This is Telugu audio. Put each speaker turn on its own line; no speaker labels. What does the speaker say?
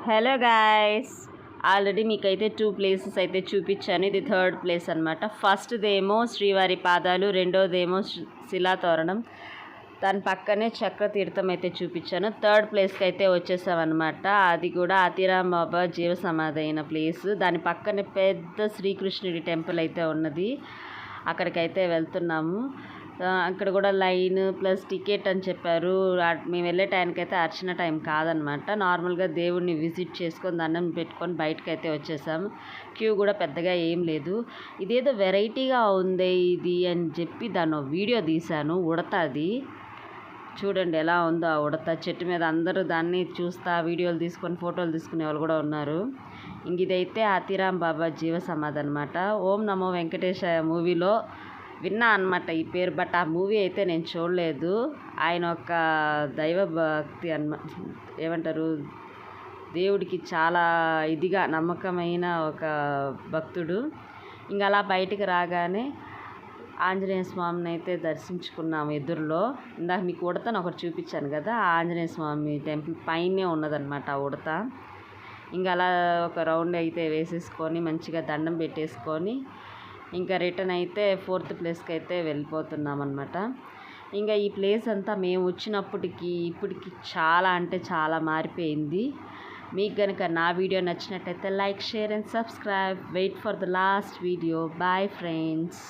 హలో గాయ్స్, ఆల్రెడీ మీకైతే 2 ప్లేసెస్ అయితే చూపించాను. ఇది థర్డ్ ప్లేస్ అనమాట. ఫస్ట్దేమో శ్రీవారి పాదాలు, రెండోదేమో శిలాతోరణం, దాని పక్కనే చక్రతీర్థం అయితే చూపించాను. థర్డ్ ప్లేస్కి అయితే వచ్చేసామన్నమాట. అది కూడా అతిరామ్ బాబా జీవ సమాధి అయిన ప్లేస్. దాని పక్కనే పెద్ద శ్రీకృష్ణుడి టెంపుల్ అయితే ఉన్నది. అక్కడికైతే వెళ్తున్నాము. అక్కడ కూడా లైన్ ప్లస్ టికెట్ అని చెప్పారు. మేము వెళ్ళే టైంకి అయితే అర్చన టైం కాదనమాట. నార్మల్గా దేవుడిని విజిట్ చేసుకొని దండం పెట్టుకొని బయటకు అయితే వచ్చేసాము. క్యూ కూడా పెద్దగా ఏం లేదు. ఇదేదో వెరైటీగా ఉంది ఇది అని చెప్పి దాన్ని వీడియో తీశాను. ఉడతది చూడండి ఎలా ఉందో. ఆ ఉడత చెట్టు మీద అందరూ దాన్ని చూస్తా వీడియోలు తీసుకొని ఫోటోలు తీసుకునే వాళ్ళు కూడా ఉన్నారు. ఇంక ఇదైతే అతిరామ్ బాబా జీవ సమాధి అనమాట. ఓం నమో వెంకటేశాయ మూవీలో విన్నా అనమాట ఈ పేరు. బట్ ఆ మూవీ అయితే నేను చూడలేదు. ఆయన ఒక దైవ భక్తి ఏమంటారు, దేవుడికి చాలా ఇదిగా నమ్మకమైన ఒక భక్తుడు. ఇంకా అలా బయటికి రాగానే ఆంజనేయ స్వామిని అయితే దర్శించుకున్నాము ఎదురులో. ఇందాక మీకు ఉడతను ఒకటి చూపించాను కదా, ఆ ఆంజనేయ స్వామి టెంపుల్ పైనే ఉన్నదన్నమాట ఆ ఉడత. ఇంకా అలా ఒక రౌండ్ అయితే వేసేసుకొని మంచిగా దండం పెట్టేసుకొని ఇంకా రిటర్న్ అయితే 4th ప్లేస్కి అయితే వెళ్ళిపోతున్నాం అనమాట. ఇంకా ఈ ప్లేస్ అంతా మేము వచ్చినప్పటికి ఇప్పటికి చాలా అంటే చాలా మారిపోయింది. మీకు కనుక నా వీడియో నచ్చినట్టయితే like, share and subscribe. Wait for the last video. Bye friends.